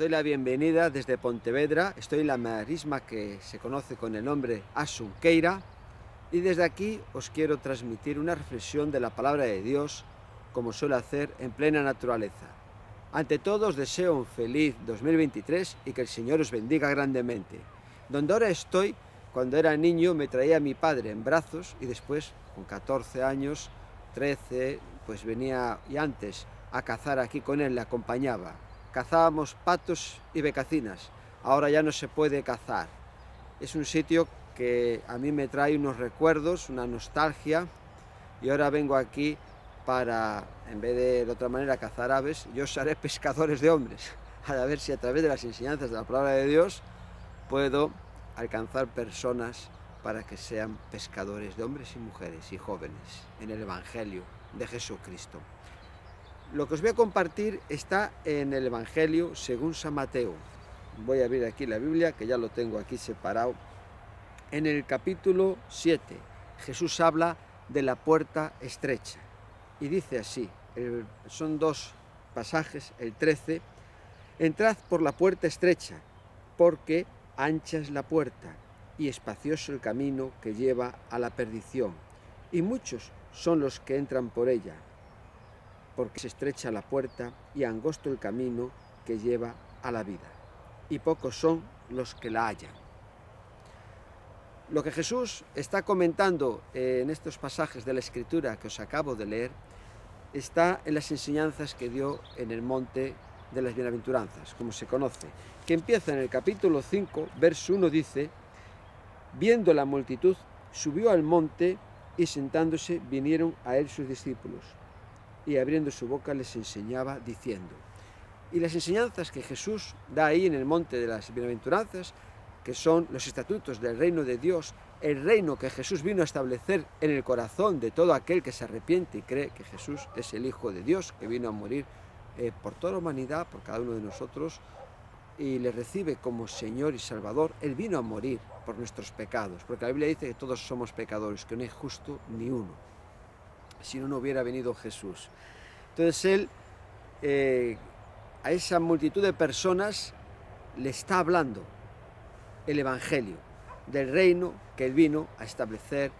doy la bienvenida desde Pontevedra. Estoy en la marisma que se conoce con el nombre Asunqueira, y desde aquí os quiero transmitir una reflexión de la palabra de Dios, como suelo hacer en plena naturaleza. Ante todo os deseo un feliz 2023 y que el Señor os bendiga grandemente. Donde ahora estoy, cuando era niño me traía a mi padre en brazos y después, con 14 años, 13, pues venía, y antes, a cazar aquí con él, le acompañaba. Cazábamos patos y becacinas. Ahora ya no se puede cazar. Es un sitio que a mí me trae unos recuerdos, una nostalgia, y ahora vengo aquí para, en vez de otra manera, cazar aves. Yo os haré pescadores de hombres, a ver si a través de las enseñanzas de la palabra de Dios puedo alcanzar personas para que sean pescadores de hombres y mujeres y jóvenes en el Evangelio de Jesucristo. Lo que os voy a compartir está en el Evangelio según San Mateo. Voy a abrir aquí la Biblia, que ya lo tengo aquí separado. En el capítulo 7, Jesús habla de la puerta estrecha. Y dice así, son dos pasajes, el 13, entrad por la puerta estrecha, porque ancha es la puerta y espacioso el camino que lleva a la perdición, y muchos son los que entran por ella, porque se estrecha la puerta y angosto el camino que lleva a la vida, y pocos son los que la hallan. Lo que Jesús está comentando en estos pasajes de la Escritura que os acabo de leer está en las enseñanzas que dio en el monte de las bienaventuranzas, como se conoce, que empieza en el capítulo 5, verso 1, dice: viendo la multitud, subió al monte y sentándose vinieron a él sus discípulos, y abriendo su boca les enseñaba diciendo. Y las enseñanzas que Jesús da ahí en el monte de las bienaventuranzas, que son los estatutos del reino de Dios, el reino que Jesús vino a establecer en el corazón de todo aquel que se arrepiente y cree que Jesús es el Hijo de Dios, que vino a morir por toda la humanidad, por cada uno de nosotros, y le recibe como Señor y Salvador. Él vino a morir por nuestros pecados, porque la Biblia dice que todos somos pecadores, que no hay justo ni uno, si no hubiera venido Jesús. Entonces Él a esa multitud de personas le está hablando el Evangelio del reino que Él vino a establecer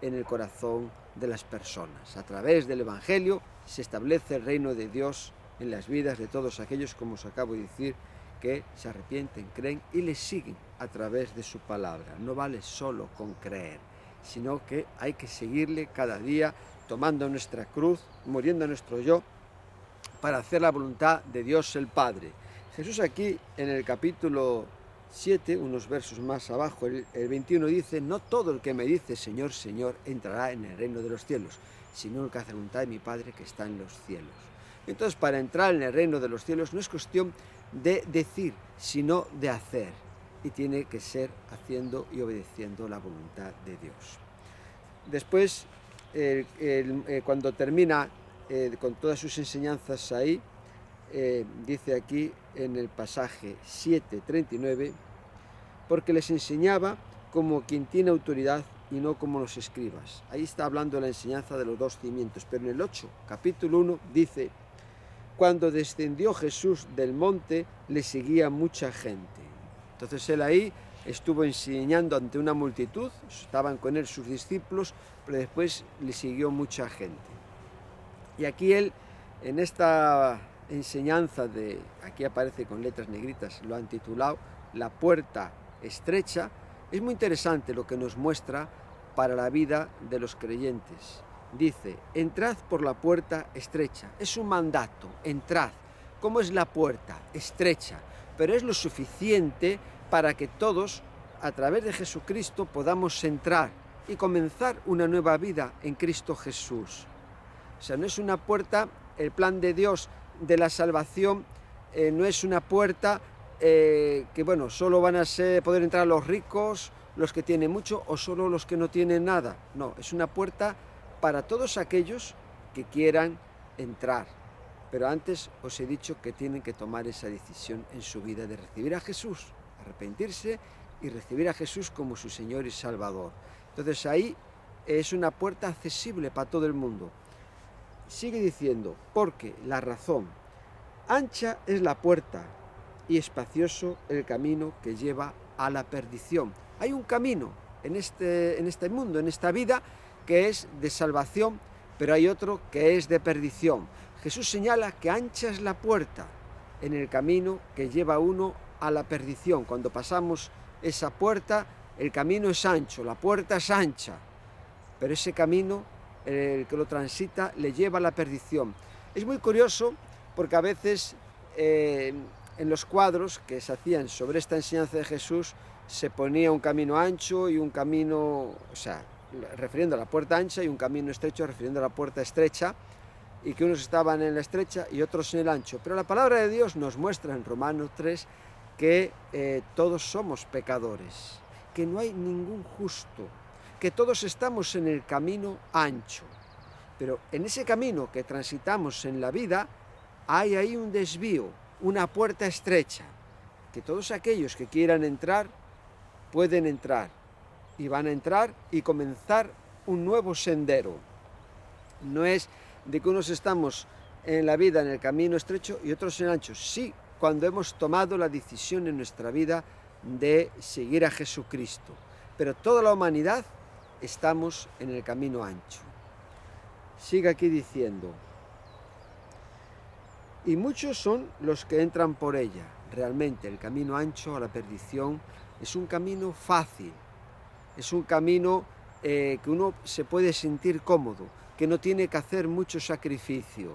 en el corazón de las personas. A través del Evangelio se establece el reino de Dios en las vidas de todos aquellos, como os acabo de decir, que se arrepienten, creen y le siguen a través de su palabra. No vale solo con creer, sino que hay que seguirle cada día, tomando nuestra cruz, muriendo a nuestro yo, para hacer la voluntad de Dios el Padre. Jesús aquí en el capítulo 7, unos versos más abajo, el 21 dice: no todo el que me dice Señor, Señor entrará en el reino de los cielos, sino el que hace la voluntad de mi Padre que está en los cielos. Entonces, para entrar en el reino de los cielos no es cuestión de decir, sino de hacer, y tiene que ser haciendo y obedeciendo la voluntad de Dios. Después, cuando termina con todas sus enseñanzas ahí, dice aquí en el pasaje 7:39, porque les enseñaba como quien tiene autoridad y no como los escribas. Ahí está hablando de la enseñanza de los dos cimientos. Pero en el 8, capítulo 1, dice: cuando descendió Jesús del monte, le seguía mucha gente. Entonces Él ahí estuvo enseñando ante una multitud, estaban con Él sus discípulos, pero después le siguió mucha gente. Y aquí Él, en esta enseñanza aquí aparece con letras negritas, lo han titulado La puerta estrecha. Es muy interesante lo que nos muestra para la vida de los creyentes. Dice: entrad por la puerta estrecha. Es un mandato, entrad. ¿Cómo es la puerta? Estrecha, pero es lo suficiente para que todos, a través de Jesucristo, podamos entrar y comenzar una nueva vida en Cristo Jesús. O sea, no es una puerta, el plan de Dios de la salvación no es una puerta que, bueno, solo van a poder entrar los ricos, los que tienen mucho, o solo los que no tienen nada. No, es una puerta para todos aquellos que quieran entrar. Pero antes os he dicho que tienen que tomar esa decisión en su vida de recibir a Jesús, arrepentirse y recibir a Jesús como su Señor y Salvador. Entonces ahí es una puerta accesible para todo el mundo. Sigue diciendo: porque la razón, ancha es la puerta y espacioso el camino que lleva a la perdición. Hay un camino en este mundo, en esta vida, que es de salvación, pero hay otro que es de perdición. Jesús señala que ancha es la puerta en el camino que lleva a uno a la perdición. Cuando pasamos esa puerta, el camino es ancho, la puerta es ancha, pero ese camino, el que lo transita, le lleva a la perdición. Es muy curioso porque a veces en los cuadros que se hacían sobre esta enseñanza de Jesús se ponía un camino ancho y un camino, o sea, refiriendo a la puerta ancha, y un camino estrecho refiriendo a la puerta estrecha, y que unos estaban en la estrecha y otros en el ancho. Pero la palabra de Dios nos muestra en Romanos 3 que todos somos pecadores, que no hay ningún justo, que todos estamos en el camino ancho. Pero en ese camino que transitamos en la vida hay ahí un desvío, una puerta estrecha, que todos aquellos que quieran entrar pueden entrar, y van a entrar y comenzar un nuevo sendero. No es de que unos estamos en la vida en el camino estrecho y otros en el ancho. Sí, cuando hemos tomado la decisión en nuestra vida de seguir a Jesucristo. Pero toda la humanidad estamos en el camino ancho. Sigue aquí diciendo: y muchos son los que entran por ella. Realmente el camino ancho a la perdición es un camino fácil, es un camino que uno se puede sentir cómodo, que no tiene que hacer mucho sacrificio.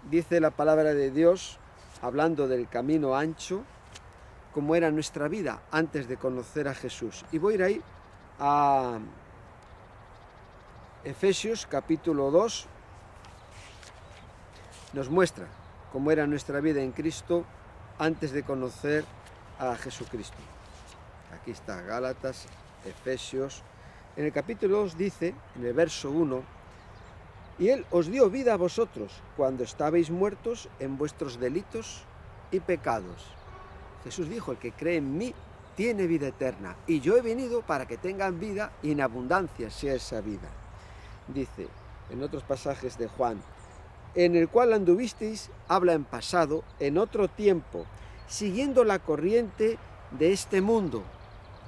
Dice la palabra de Dios, hablando del camino ancho, cómo era nuestra vida antes de conocer a Jesús. Y voy a ir ahí a Efesios capítulo 2, nos muestra cómo era nuestra vida en Cristo antes de conocer a Jesucristo. Aquí está Gálatas, Efesios. En el capítulo 2 dice, en el verso 1, y Él os dio vida a vosotros cuando estabais muertos en vuestros delitos y pecados. Jesús dijo, el que cree en mí tiene vida eterna, y yo he venido para que tengan vida y en abundancia sea esa vida. Dice, en otros pasajes de Juan, en el cual anduvisteis, habla en pasado, en otro tiempo, siguiendo la corriente de este mundo.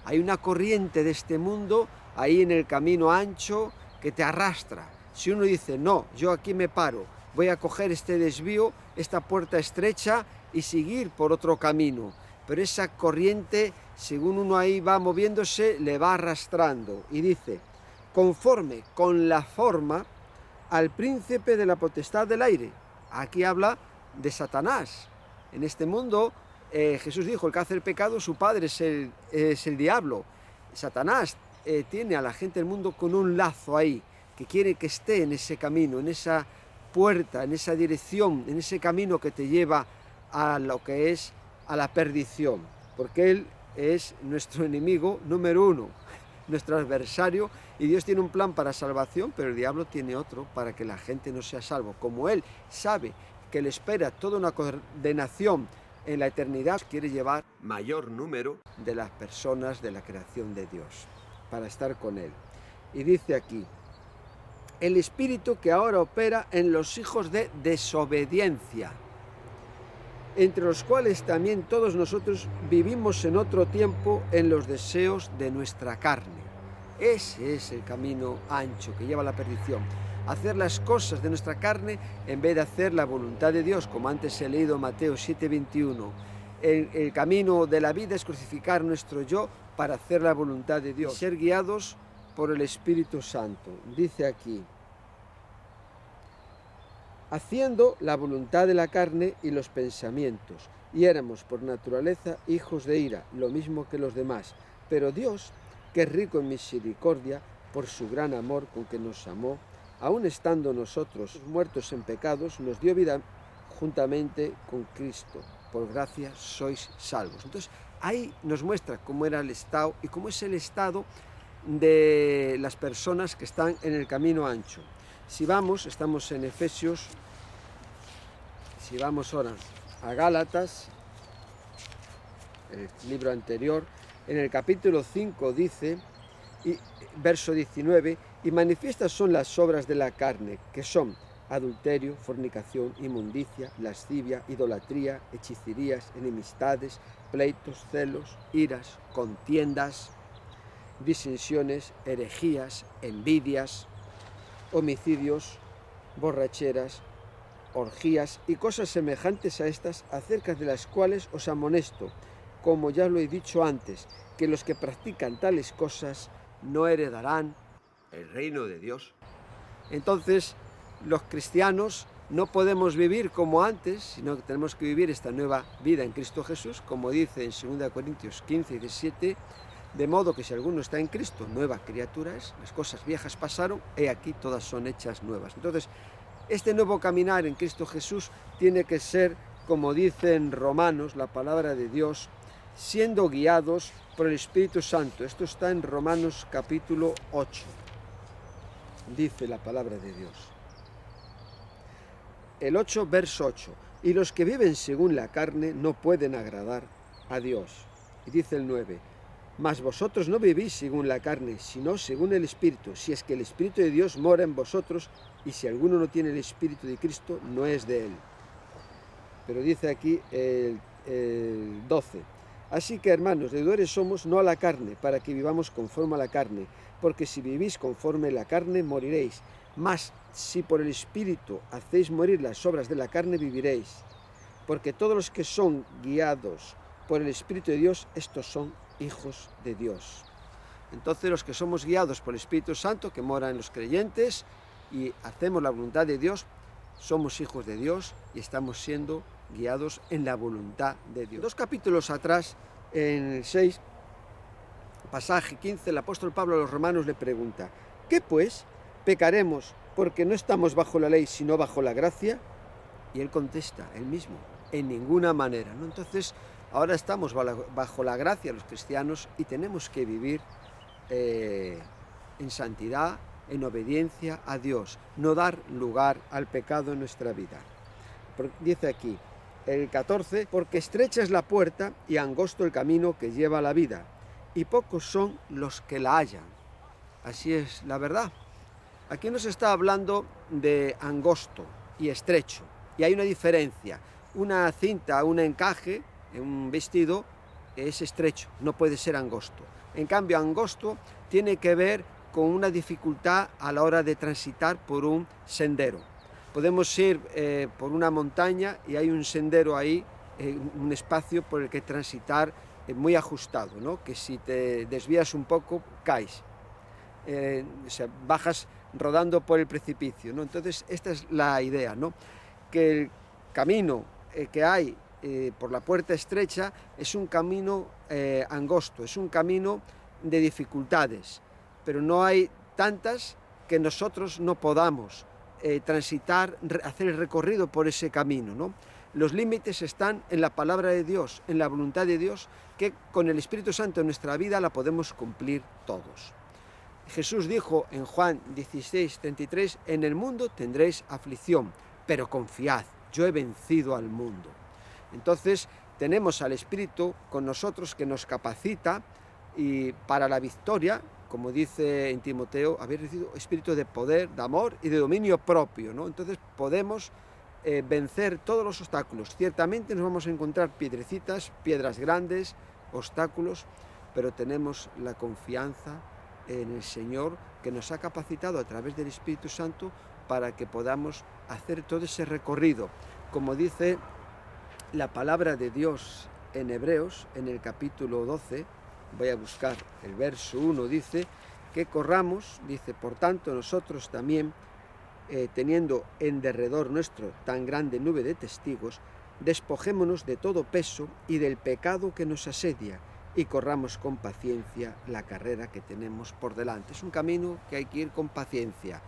Hay una corriente de este mundo ahí en el camino ancho que te arrastra. Si uno dice, no, yo aquí me paro, voy a coger este desvío, esta puerta estrecha y seguir por otro camino. Pero esa corriente, según uno ahí va moviéndose, le va arrastrando. Y dice, conforme con la forma al príncipe de la potestad del aire. Aquí habla de Satanás. En este mundo, Jesús dijo, el que hace el pecado, su padre es el diablo. Satanás tiene a la gente del mundo con un lazo ahí, que quiere que esté en ese camino, en esa puerta, en esa dirección, en ese camino que te lleva a lo que es a la perdición, porque Él es nuestro enemigo número uno, nuestro adversario, y Dios tiene un plan para salvación, pero el diablo tiene otro para que la gente no sea salvo. Como Él sabe que le espera toda una condenación en la eternidad, quiere llevar mayor número de las personas de la creación de Dios para estar con Él. Y dice aquí, el espíritu que ahora opera en los hijos de desobediencia, entre los cuales también todos nosotros vivimos en otro tiempo en los deseos de nuestra carne. Ese es el camino ancho que lleva a la perdición. Hacer las cosas de nuestra carne en vez de hacer la voluntad de Dios, como antes he leído Mateo 7:21. El camino de la vida es crucificar nuestro yo para hacer la voluntad de Dios, ser guiados por el Espíritu Santo. Dice aquí, haciendo la voluntad de la carne y los pensamientos, y éramos por naturaleza hijos de ira, lo mismo que los demás. Pero Dios, que es rico en misericordia, por su gran amor con que nos amó, aun estando nosotros muertos en pecados, nos dio vida juntamente con Cristo. Por gracia sois salvos. Entonces, ahí nos muestra cómo era el estado y cómo es el estado de las personas que están en el camino ancho. Si vamos, estamos en Efesios, si vamos ahora a Gálatas, el libro anterior, en el capítulo 5 dice, verso 19, y manifiestas son las obras de la carne, que son adulterio, fornicación, inmundicia, lascivia, idolatría, hechicerías, enemistades, pleitos, celos, iras, contiendas, disensiones, herejías, envidias, homicidios, borracheras, orgías y cosas semejantes a estas, acerca de las cuales os amonesto, como ya lo he dicho antes, que los que practican tales cosas no heredarán el reino de Dios. Entonces, los cristianos no podemos vivir como antes, sino que tenemos que vivir esta nueva vida en Cristo Jesús, como dice en 2 Corintios 15 y 17, de modo que si alguno está en Cristo, nueva criatura es, las cosas viejas pasaron, he aquí todas son hechas nuevas. Entonces, este nuevo caminar en Cristo Jesús tiene que ser, como dice en Romanos, la palabra de Dios, siendo guiados por el Espíritu Santo. Esto está en Romanos capítulo 8, dice la palabra de Dios. El 8, verso 8. Y los que viven según la carne no pueden agradar a Dios. Y dice el 9. Mas vosotros no vivís según la carne, sino según el Espíritu, si es que el Espíritu de Dios mora en vosotros, y si alguno no tiene el Espíritu de Cristo, no es de él. Pero dice aquí el 12. Así que, hermanos, deudores somos no a la carne, para que vivamos conforme a la carne, porque si vivís conforme a la carne, moriréis. Mas si por el Espíritu hacéis morir las obras de la carne, viviréis. Porque todos los que son guiados por el Espíritu de Dios, estos son hijos de Dios. Entonces, los que somos guiados por el Espíritu Santo, que mora en los creyentes, y hacemos la voluntad de Dios, somos hijos de Dios y estamos siendo guiados en la voluntad de Dios. 2 capítulos atrás, en el 6, pasaje 15, el apóstol Pablo a los romanos le pregunta: ¿qué pues? ¿Pecaremos porque no estamos bajo la ley, sino bajo la gracia? Y él contesta, él mismo, en ninguna manera, ¿no? Entonces, ahora estamos bajo la gracia los cristianos y tenemos que vivir en santidad, en obediencia a Dios, no dar lugar al pecado en nuestra vida. Dice aquí, el 14, porque estrecha es la puerta y angosto el camino que lleva a la vida, y pocos son los que la hallan. Así es la verdad. Aquí nos está hablando de angosto y estrecho, y hay una diferencia. Una cinta, un encaje en un vestido es estrecho, no puede ser angosto. En cambio, angosto tiene que ver con una dificultad a la hora de transitar por un sendero. Podemos ir por una montaña y hay un sendero ahí, un espacio por el que transitar muy ajustado, ¿no? Que si te desvías un poco, caes. O sea, bajas rodando por el precipicio, ¿no? Entonces, esta es la idea, ¿no? Que el camino que hay por la puerta estrecha es un camino angosto, es un camino de dificultades, pero no hay tantas que nosotros no podamos transitar, hacer el recorrido por ese camino, ¿no? Los límites están en la palabra de Dios, en la voluntad de Dios, que con el Espíritu Santo en nuestra vida la podemos cumplir todos. Jesús dijo en Juan 16:33, en el mundo tendréis aflicción, pero confiad, yo he vencido al mundo. Entonces tenemos al Espíritu con nosotros que nos capacita y para la victoria, como dice en Timoteo, habéis recibido espíritu de poder, de amor y de dominio propio, ¿no? Entonces podemos vencer todos los obstáculos. Ciertamente nos vamos a encontrar piedrecitas, piedras grandes, obstáculos, pero tenemos la confianza en el Señor que nos ha capacitado a través del Espíritu Santo para que podamos hacer todo ese recorrido. Como dice la palabra de Dios en Hebreos, en el capítulo 12, voy a buscar el verso 1, dice que corramos, dice, por tanto nosotros también, teniendo en derredor nuestro tan grande nube de testigos, despojémonos de todo peso y del pecado que nos asedia y corramos con paciencia la carrera que tenemos por delante. Es un camino que hay que ir con paciencia,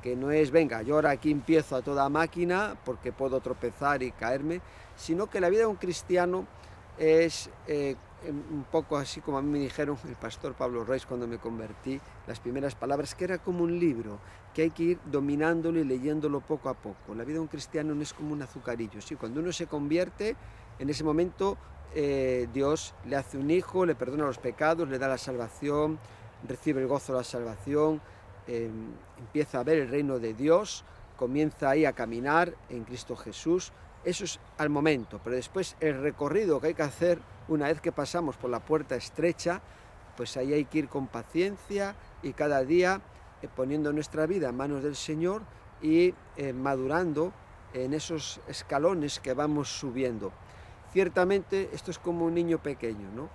que no es, venga, yo ahora aquí empiezo a toda máquina porque puedo tropezar y caerme, sino que la vida de un cristiano es un poco así como a mí me dijeron el pastor Pablo Reis cuando me convertí, las primeras palabras, que era como un libro, que hay que ir dominándolo y leyéndolo poco a poco. La vida de un cristiano no es como un azucarillo, ¿sí? Cuando uno se convierte, en ese momento Dios le hace un hijo, le perdona los pecados, le da la salvación, recibe el gozo de la salvación, empieza a ver el reino de Dios comienza ahí a caminar en Cristo Jesús. Eso es al momento, pero después el recorrido que hay que hacer una vez que pasamos por la puerta estrecha, pues ahí hay que ir con paciencia y cada día poniendo nuestra vida en manos del Señor y madurando en esos escalones que vamos subiendo. Ciertamente esto es como un niño pequeño, ¿no?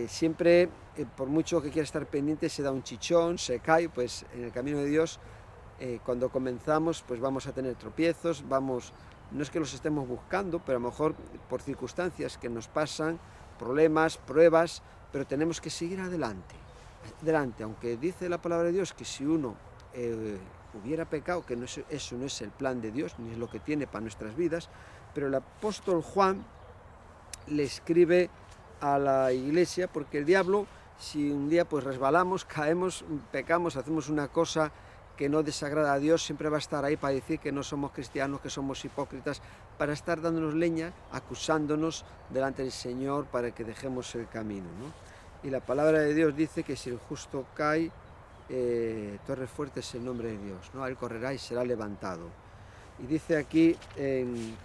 Siempre, por mucho que quiera estar pendiente, se da un chichón, se cae. Pues en el camino de Dios, cuando comenzamos, pues vamos a tener tropiezos, no es que los estemos buscando, pero a lo mejor por circunstancias que nos pasan, problemas, pruebas, pero tenemos que seguir adelante, aunque dice la palabra de Dios que si uno hubiera pecado, que eso no es el plan de Dios, ni es lo que tiene para nuestras vidas, pero el apóstol Juan le escribe a la iglesia, porque el diablo, si un día pues resbalamos, caemos, pecamos, hacemos una cosa que no desagrada a Dios, siempre va a estar ahí para decir que no somos cristianos, que somos hipócritas, para estar dándonos leña, acusándonos delante del Señor para que dejemos el camino, ¿no? Y la palabra de Dios dice que si el justo cae, torre fuerte es el nombre de Dios, ¿no? Él correrá y será levantado. Y dice aquí,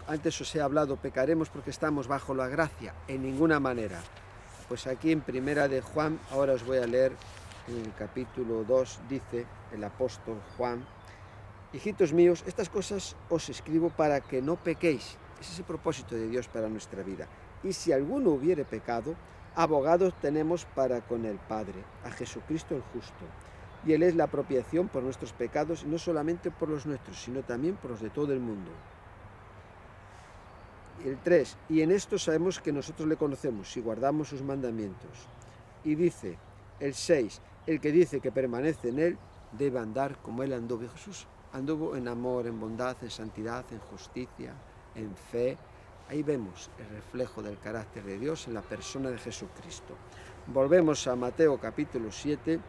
antes os he hablado, pecaremos porque estamos bajo la gracia, en ninguna manera. Pues aquí en Primera de Juan, ahora os voy a leer en el capítulo 2, dice el apóstol Juan: hijitos míos, estas cosas os escribo para que no pequéis. Ese es el propósito de Dios para nuestra vida. Y si alguno hubiere pecado, abogados tenemos para con el Padre, a Jesucristo el justo. Y Él es la apropiación por nuestros pecados, no solamente por los nuestros, sino también por los de todo el mundo. Y el 3, y en esto sabemos que nosotros le conocemos, si guardamos sus mandamientos. Y dice el 6, el que dice que permanece en Él, debe andar como Él anduvo. Jesús anduvo en amor, en bondad, en santidad, en justicia, en fe. Ahí vemos el reflejo del carácter de Dios en la persona de Jesucristo. Volvemos a Mateo capítulo 7,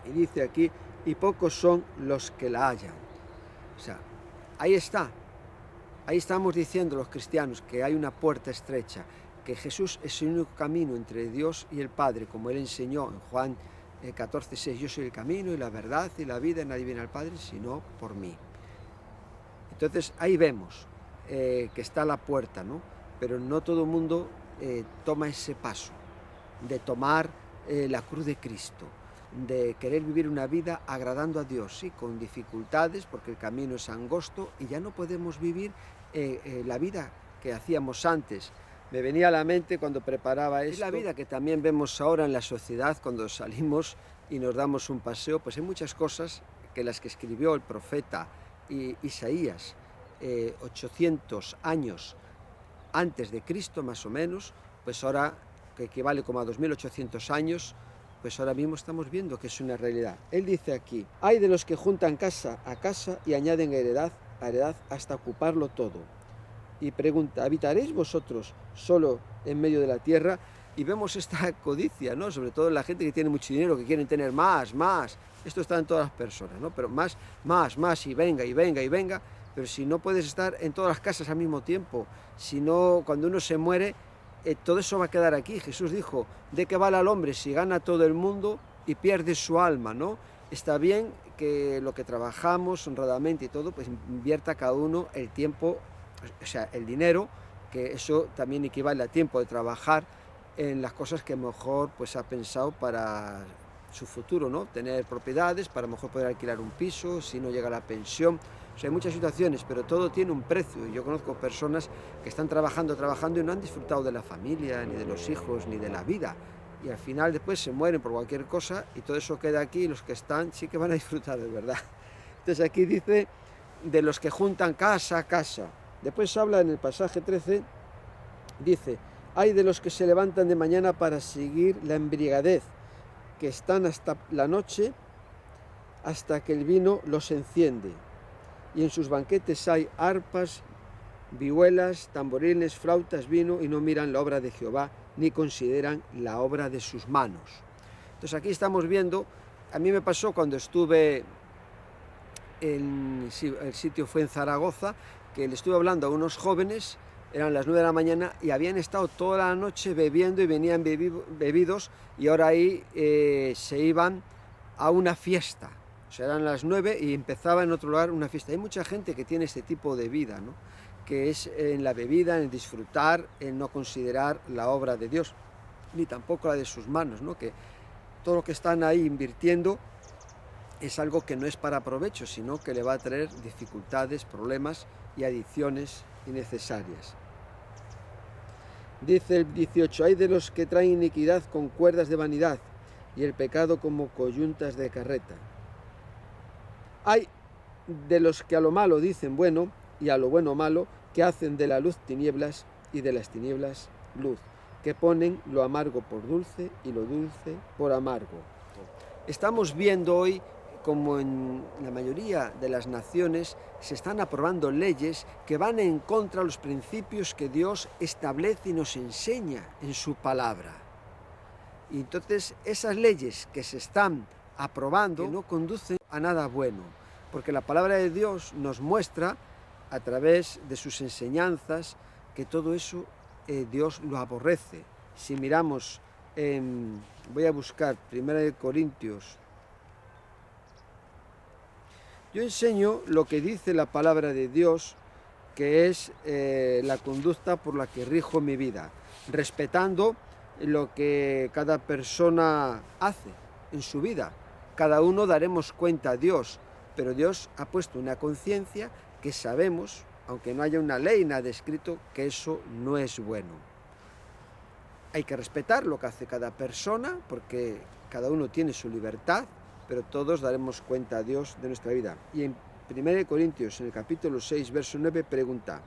y dice aquí, y pocos son los que la hallan. O sea, ahí está. Ahí estamos diciendo los cristianos que hay una puerta estrecha, que Jesús es el único camino entre Dios y el Padre, como Él enseñó en Juan 14:6, yo soy el camino y la verdad y la vida, y nadie viene al Padre sino por mí. Entonces ahí vemos que está la puerta, ¿no? Pero no todo el mundo toma ese paso de tomar la cruz de Cristo, de querer vivir una vida agradando a Dios, sí, con dificultades, porque el camino es angosto y ya no podemos vivir la vida que hacíamos antes. Me venía a la mente cuando preparaba esto, es la vida que también vemos ahora en la sociedad cuando salimos y nos damos un paseo. Pues hay muchas cosas que las que escribió el profeta Isaías 800 años antes de Cristo más o menos, pues ahora, que equivale como a 2800 años, pues ahora mismo estamos viendo que es una realidad. Él dice aquí, hay de los que juntan casa a casa y añaden heredad a heredad hasta ocuparlo todo. Y pregunta, ¿habitaréis vosotros solo en medio de la tierra? Y vemos esta codicia, ¿no? Sobre todo en la gente que tiene mucho dinero, que quieren tener más. Esto está en todas las personas, ¿no? Pero más, y venga. Pero si no puedes estar en todas las casas al mismo tiempo, si no, cuando uno se muere, todo eso va a quedar aquí. Jesús dijo, ¿de qué vale al hombre si gana todo el mundo y pierde su alma, ¿no? Está bien que lo que trabajamos honradamente y todo, pues invierta cada uno el tiempo, o sea, el dinero, que eso también equivale a tiempo de trabajar en las cosas que mejor pues ha pensado para su futuro, ¿no? Tener propiedades, para mejor poder alquilar un piso, si no llega la pensión. O sea, hay muchas situaciones, pero todo tiene un precio. Y yo conozco personas que están trabajando y no han disfrutado de la familia, ni de los hijos, ni de la vida. Y al final después se mueren por cualquier cosa y todo eso queda aquí y los que están sí que van a disfrutar de verdad. Entonces aquí dice de los que juntan casa a casa. Después habla en el pasaje 13, dice, hay de los que se levantan de mañana para seguir la embriaguez, que están hasta la noche, hasta que el vino los enciende. Y en sus banquetes hay arpas, vihuelas, tamborines, flautas, vino, y no miran la obra de Jehová, ni consideran la obra de sus manos. Entonces aquí estamos viendo, a mí me pasó cuando estuve, el sitio fue en Zaragoza, que le estuve hablando a unos jóvenes, eran las 9 de la mañana, y habían estado toda la noche bebiendo y venían bebidos, y ahora ahí se iban a una fiesta. O sea, eran las 9 y empezaba en otro lugar una fiesta. Hay mucha gente que tiene este tipo de vida, ¿no? Que es en la bebida, en disfrutar, en no considerar la obra de Dios, ni tampoco la de sus manos, ¿no? Que todo lo que están ahí invirtiendo es algo que no es para provecho, sino que le va a traer dificultades, problemas y adicciones innecesarias. Dice el 18, hay de los que traen iniquidad con cuerdas de vanidad y el pecado como coyuntas de carreta. Hay de los que a lo malo dicen bueno y a lo bueno malo, que hacen de la luz tinieblas y de las tinieblas luz, que ponen lo amargo por dulce y lo dulce por amargo. Estamos viendo hoy como en la mayoría de las naciones se están aprobando leyes que van en contra de los principios que Dios establece y nos enseña en su palabra. Y entonces esas leyes que se están aprobando no conducen a nada bueno, porque la palabra de Dios nos muestra a través de sus enseñanzas que todo eso Dios lo aborrece. Si miramos, voy a buscar 1 Corintios. Yo enseño lo que dice la palabra de Dios, que es la conducta por la que rijo mi vida, respetando lo que cada persona hace en su vida. Cada uno daremos cuenta a Dios, pero Dios ha puesto una conciencia que sabemos, aunque no haya una ley, nada escrito, que eso no es bueno. Hay que respetar lo que hace cada persona, porque cada uno tiene su libertad, pero todos daremos cuenta a Dios de nuestra vida. Y en 1 Corintios, en el capítulo 6, verso 9, pregunta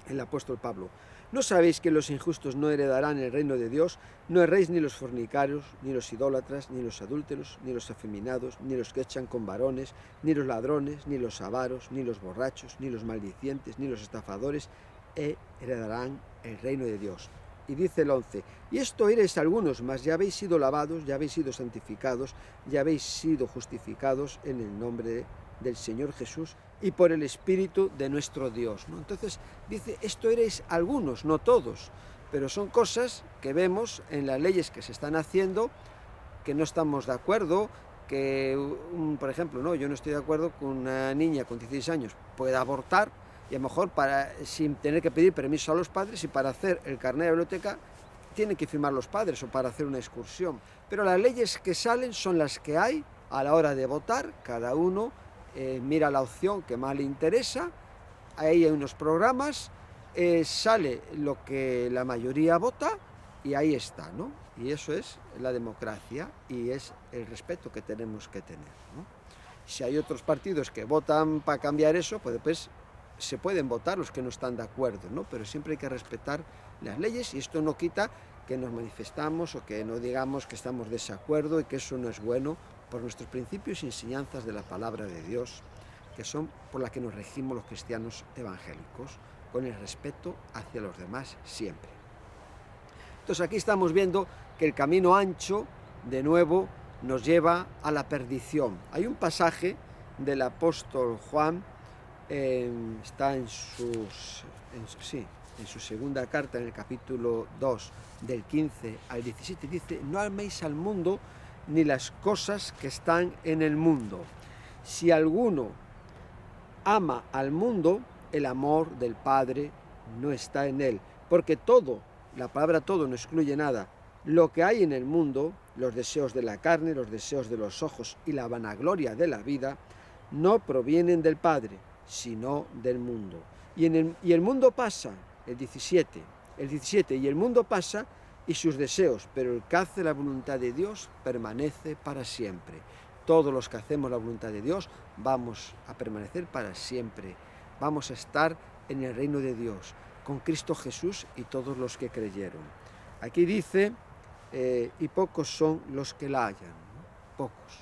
el apóstol Pablo, ¿no sabéis que los injustos no heredarán el reino de Dios? No erréis ni los fornicarios, ni los idólatras, ni los adúlteros, ni los afeminados, ni los que echan con varones, ni los ladrones, ni los avaros, ni los borrachos, ni los maldicientes, ni los estafadores, heredarán el reino de Dios. Y dice el 11, y esto eres algunos, mas ya habéis sido lavados, ya habéis sido santificados, ya habéis sido justificados en el nombre del Señor Jesús y por el Espíritu de nuestro Dios, ¿no? Entonces dice, esto eres algunos, no todos, pero son cosas que vemos en las leyes que se están haciendo, que no estamos de acuerdo, que, por ejemplo, no, yo no estoy de acuerdo que una niña con 16 años pueda abortar, y a lo mejor sin tener que pedir permiso a los padres, y para hacer el carnet de la biblioteca tienen que firmar los padres o para hacer una excursión. Pero las leyes que salen son las que hay a la hora de votar, cada uno mira la opción que más le interesa, ahí hay unos programas, sale lo que la mayoría vota y ahí está, ¿no? Y eso es la democracia y es el respeto que tenemos que tener, ¿no? Si hay otros partidos que votan para cambiar eso, pues después se pueden votar los que no están de acuerdo, ¿no? Pero siempre hay que respetar las leyes y esto no quita que nos manifestamos o que no digamos que estamos de desacuerdo y que eso no es bueno por nuestros principios y enseñanzas de la palabra de Dios, que son por las que nos regimos los cristianos evangélicos, con el respeto hacia los demás siempre. Entonces aquí estamos viendo que el camino ancho, de nuevo, nos lleva a la perdición. Hay un pasaje del apóstol Juan, está en su segunda carta, en el capítulo 2, del 15 al 17, dice, no améis al mundo ni las cosas que están en el mundo. Si alguno ama al mundo, el amor del Padre no está en él, porque todo, la palabra todo no excluye nada, lo que hay en el mundo, los deseos de la carne, los deseos de los ojos y la vanagloria de la vida, no provienen del Padre, sino del mundo. Y el mundo pasa, el 17, y el mundo pasa y sus deseos, pero el que hace la voluntad de Dios permanece para siempre. Todos los que hacemos la voluntad de Dios vamos a permanecer para siempre. Vamos a estar en el reino de Dios, con Cristo Jesús y todos los que creyeron. Aquí dice, y pocos son los que la hallan, ¿no? Pocos.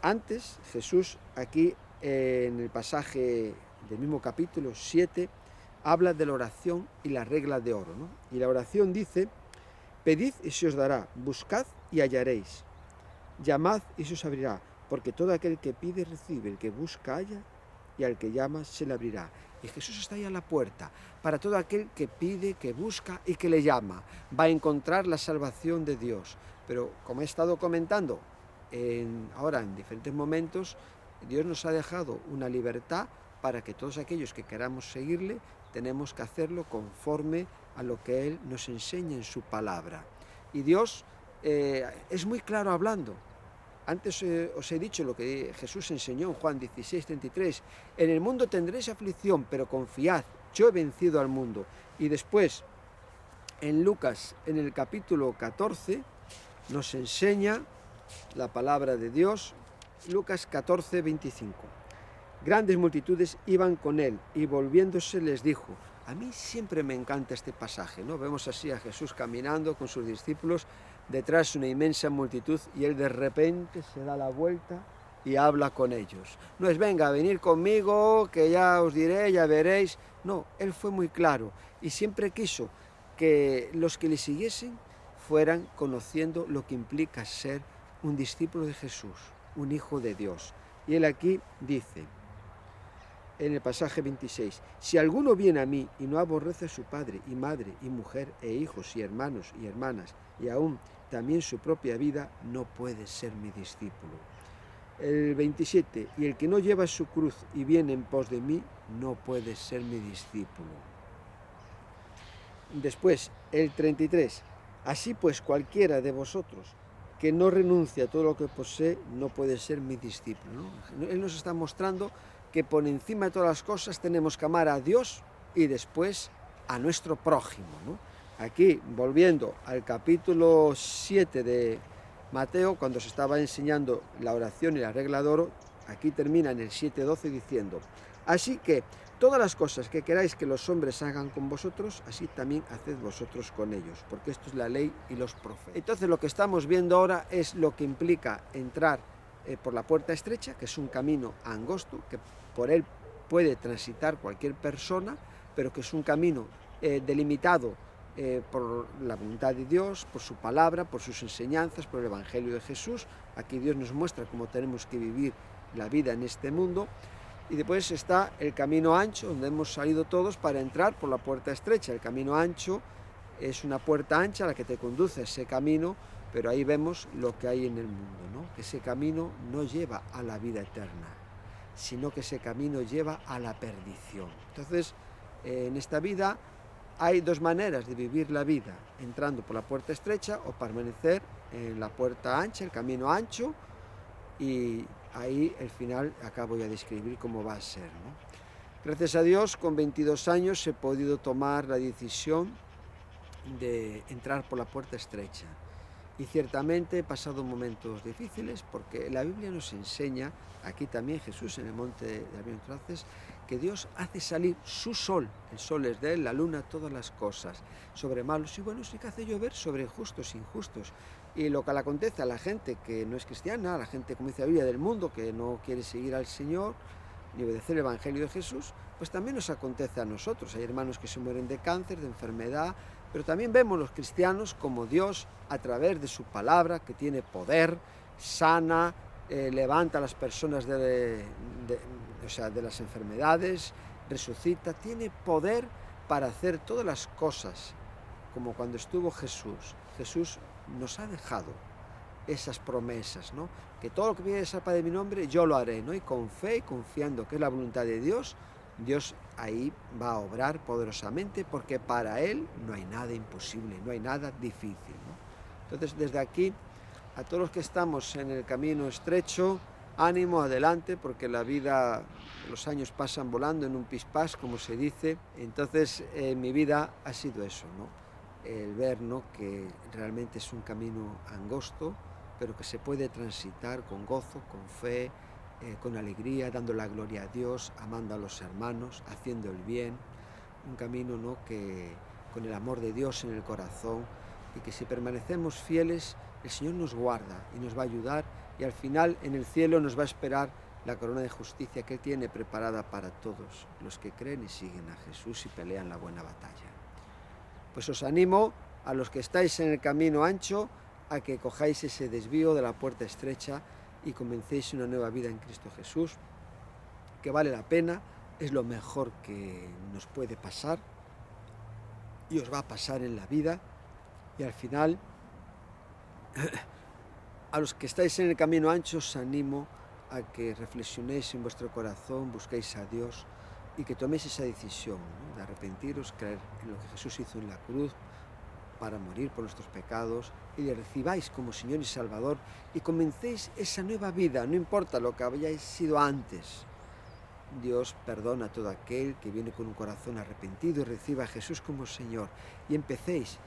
Antes, Jesús, aquí en el pasaje del mismo capítulo 7, habla de la oración y la regla de oro, ¿no? Y la oración dice, pedid y se os dará, buscad y hallaréis, llamad y se os abrirá, porque todo aquel que pide recibe, el que busca halla, y al que llama se le abrirá. Y Jesús está ahí a la puerta, para todo aquel que pide, que busca y que le llama, va a encontrar la salvación de Dios. Pero como he estado comentando, ahora en diferentes momentos, Dios nos ha dejado una libertad para que todos aquellos que queramos seguirle, tenemos que hacerlo conforme a lo que Él nos enseña en su palabra. Y Dios es muy claro hablando. Antes os he dicho lo que Jesús enseñó en Juan 16:33. En el mundo tendréis aflicción, pero confiad, yo he vencido al mundo. Y después, en Lucas, en el capítulo 14, nos enseña la palabra de Dios. Lucas 14:25. Grandes multitudes iban con él y volviéndose les dijo. A mí siempre me encanta este pasaje, ¿no? Vemos así a Jesús caminando con sus discípulos, detrás una inmensa multitud y él de repente se da la vuelta y habla con ellos. No es, venga, venid conmigo, que ya os diré, ya veréis. No, él fue muy claro y siempre quiso que los que le siguiesen fueran conociendo lo que implica ser un discípulo de Jesús, un hijo de Dios. Y él aquí dice, en el pasaje 26, si alguno viene a mí y no aborrece a su padre y madre y mujer e hijos y hermanos y hermanas y aún también su propia vida, no puede ser mi discípulo. El 27, y el que no lleva su cruz y viene en pos de mí, no puede ser mi discípulo. Después, el 33, así pues cualquiera de vosotros que no renuncie a todo lo que posee, no puede ser mi discípulo, ¿no? Él nos está mostrando que por encima de todas las cosas tenemos que amar a Dios y después a nuestro prójimo, ¿no? Aquí, volviendo al capítulo 7 de Mateo, cuando se estaba enseñando la oración y la regla de oro, aquí termina en el 7:12 diciendo, así que todas las cosas que queráis que los hombres hagan con vosotros, así también haced vosotros con ellos, porque esto es la ley y los profetas. Entonces lo que estamos viendo ahora es lo que implica entrar por la puerta estrecha, que es un camino angosto, que por él puede transitar cualquier persona, pero que es un camino delimitado por la voluntad de Dios, por su palabra, por sus enseñanzas, por el Evangelio de Jesús. Aquí Dios nos muestra cómo tenemos que vivir la vida en este mundo. Y después está el camino ancho, donde hemos salido todos para entrar por la puerta estrecha. El camino ancho es una puerta ancha la que te conduce a ese camino, pero ahí vemos lo que hay en el mundo, ¿no? Que ese camino no lleva a la vida eterna, sino que ese camino lleva a la perdición. Entonces, en esta vida hay dos maneras de vivir la vida, entrando por la puerta estrecha o permanecer en la puerta ancha, el camino ancho, y ahí el final acabo ya de escribir cómo va a ser, ¿no? Gracias a Dios, con 22 años he podido tomar la decisión de entrar por la puerta estrecha. Y ciertamente he pasado momentos difíciles porque la Biblia nos enseña, aquí también Jesús en el monte de las bienaventuranzas, que Dios hace salir su sol, el sol es de él, la luna, todas las cosas, sobre malos y buenos, y que hace llover sobre justos e injustos. Y lo que le acontece a la gente que no es cristiana, a la gente, como dice la Biblia, del mundo, que no quiere seguir al Señor, ni obedecer el Evangelio de Jesús, pues también nos acontece a nosotros. Hay hermanos que se mueren de cáncer, de enfermedad, pero también vemos los cristianos como Dios, a través de su palabra, que tiene poder, sana, levanta a las personas de las enfermedades, resucita, tiene poder para hacer todas las cosas, como cuando estuvo Jesús. Jesús nos ha dejado esas promesas, ¿no? Que todo lo que viene de de mi nombre, yo lo haré, ¿no? Y con fe y confiando que es la voluntad de Dios, Dios ahí va a obrar poderosamente, porque para Él no hay nada imposible, no hay nada difícil, ¿no? Entonces, desde aquí, a todos los que estamos en el camino estrecho, ánimo, adelante, porque la vida, los años pasan volando en un pispás, como se dice. Entonces, en mi vida ha sido eso, ¿no? El ver, ¿no?, que realmente es un camino angosto, pero que se puede transitar con gozo, con fe, con alegría, dando la gloria a Dios, amando a los hermanos, haciendo el bien. Un camino, ¿no?, que con el amor de Dios en el corazón, y que si permanecemos fieles, el Señor nos guarda y nos va a ayudar, y al final en el cielo nos va a esperar la corona de justicia que Él tiene preparada para todos los que creen y siguen a Jesús y pelean la buena batalla. Pues os animo, a los que estáis en el camino ancho, a que cojáis ese desvío de la puerta estrecha y comencéis una nueva vida en Cristo Jesús, que vale la pena, es lo mejor que nos puede pasar y os va a pasar en la vida, y al final A los que estáis en el camino ancho os animo a que reflexionéis en vuestro corazón, busquéis a Dios y que toméis esa decisión, ¿no?, de arrepentiros, creer en lo que Jesús hizo en la cruz para morir por nuestros pecados y le recibáis como Señor y Salvador y comencéis esa nueva vida, no importa lo que hayáis sido antes. Dios perdona a todo aquel que viene con un corazón arrepentido y reciba a Jesús como Señor y empecéis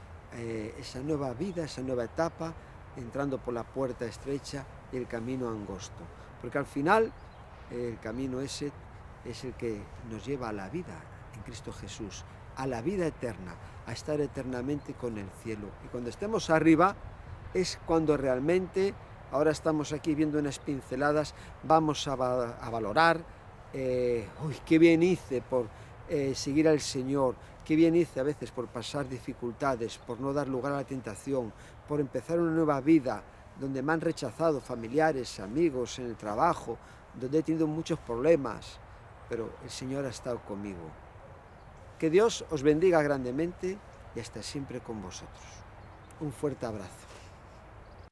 esa nueva vida, esa nueva etapa, entrando por la puerta estrecha y el camino angosto, porque al final el camino ese es el que nos lleva a la vida en Cristo Jesús, a la vida eterna, a estar eternamente con el cielo. Y cuando estemos arriba es cuando realmente, ahora estamos aquí viendo unas pinceladas, vamos a valorar, qué bien hice por seguir al Señor, qué bien hice a veces por pasar dificultades, por no dar lugar a la tentación, por empezar una nueva vida donde me han rechazado familiares, amigos, en el trabajo, donde he tenido muchos problemas, pero el Señor ha estado conmigo. Que Dios os bendiga grandemente y hasta siempre con vosotros. Un fuerte abrazo.